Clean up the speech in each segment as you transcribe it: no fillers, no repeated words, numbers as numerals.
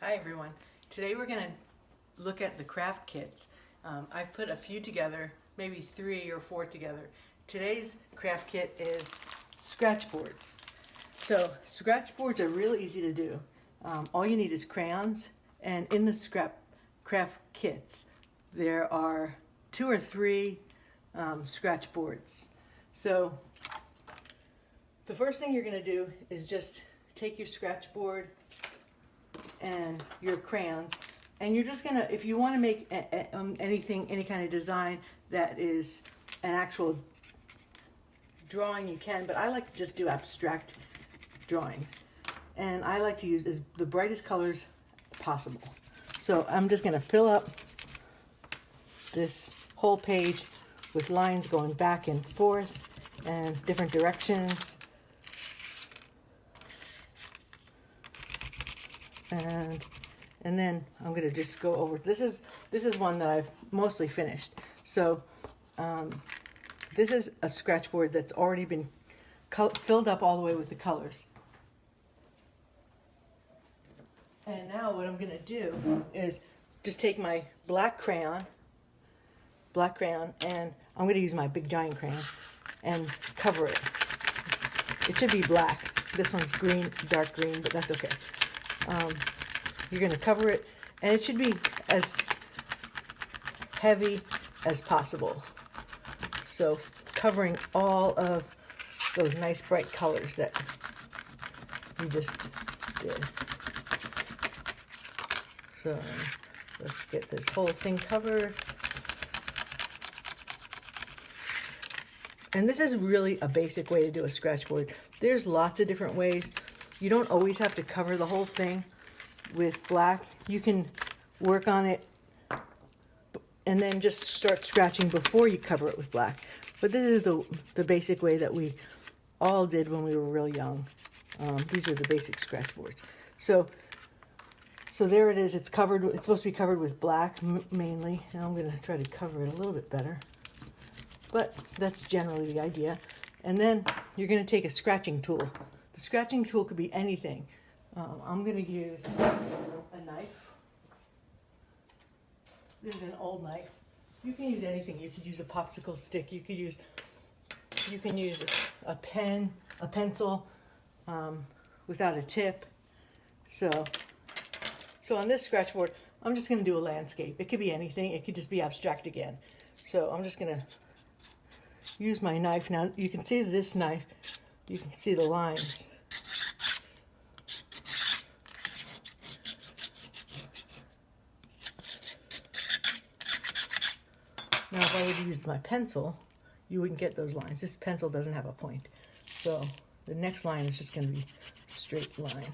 Hi everyone. Today we're going to look at the craft kits. I've put a few together, maybe 3 or 4 together. Today's craft kit is scratchboards. So scratchboards are really easy to do. All you need is crayons, and in the craft kits there are 2 or 3 scratchboards. So the first thing you're going to do is just take your scratchboard and your crayons, and you're just gonna, if you want to make anything, any kind of design that is an actual drawing, you can, but I like to just do abstract drawings, and I like to use the brightest colors possible. So I'm just gonna fill up this whole page with lines going back and forth and different directions. And then I'm going to just go over. This is one that I've mostly finished. So this is a scratchboard that's already been filled up all the way with the colors. And now what I'm going to do is just take my black crayon, and I'm going to use my big giant crayon and cover it. It should be black. This one's green, dark green, but that's okay. You're going to cover it, and it should be as heavy as possible. So covering all of those nice bright colors that you just did. So let's get this whole thing covered. And this is really a basic way to do a scratchboard. There's lots of different ways. You don't always have to cover the whole thing with black. You can work on it and then just start scratching before you cover it with black. But this is the basic way that we all did when we were real young. These are the basic scratchboards. So there it is. It's covered. It's supposed to be covered with black mainly. And I'm going to try to cover it a little bit better. But that's generally the idea. And then you're going to take a scratching tool. The scratching tool could be anything. I'm going to use a knife. This is an old knife. You can use anything. You could use a popsicle stick. You can use a pen, a pencil, without a tip. So on this scratchboard, I'm just going to do a landscape. It could be anything. It could just be abstract again. So I'm just going to use my knife. Now you can see this knife. You can see the lines. Now if I were to use my pencil, you wouldn't get those lines. This pencil doesn't have a point. So the next line is just going to be a straight line.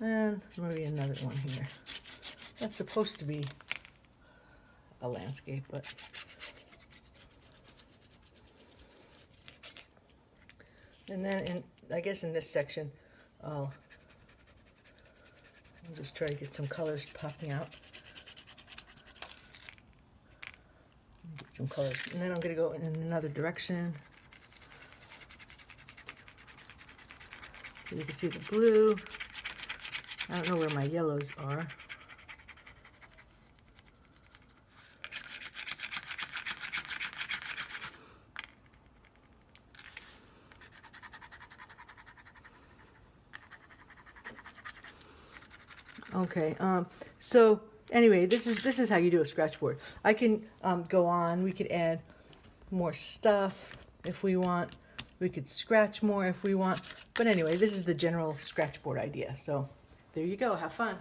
And maybe another one here. That's supposed to be a landscape, but and then I guess in this section I'll just try to get some colors popping out. Get some colors, and then I'm going to go in another direction. So you can see the blue. I don't know where my yellows are. Okay, so anyway, this is how you do a scratchboard. I can go on. We could add more stuff if we want. We could scratch more if we want. But anyway, this is the general scratchboard idea. So there you go. Have fun.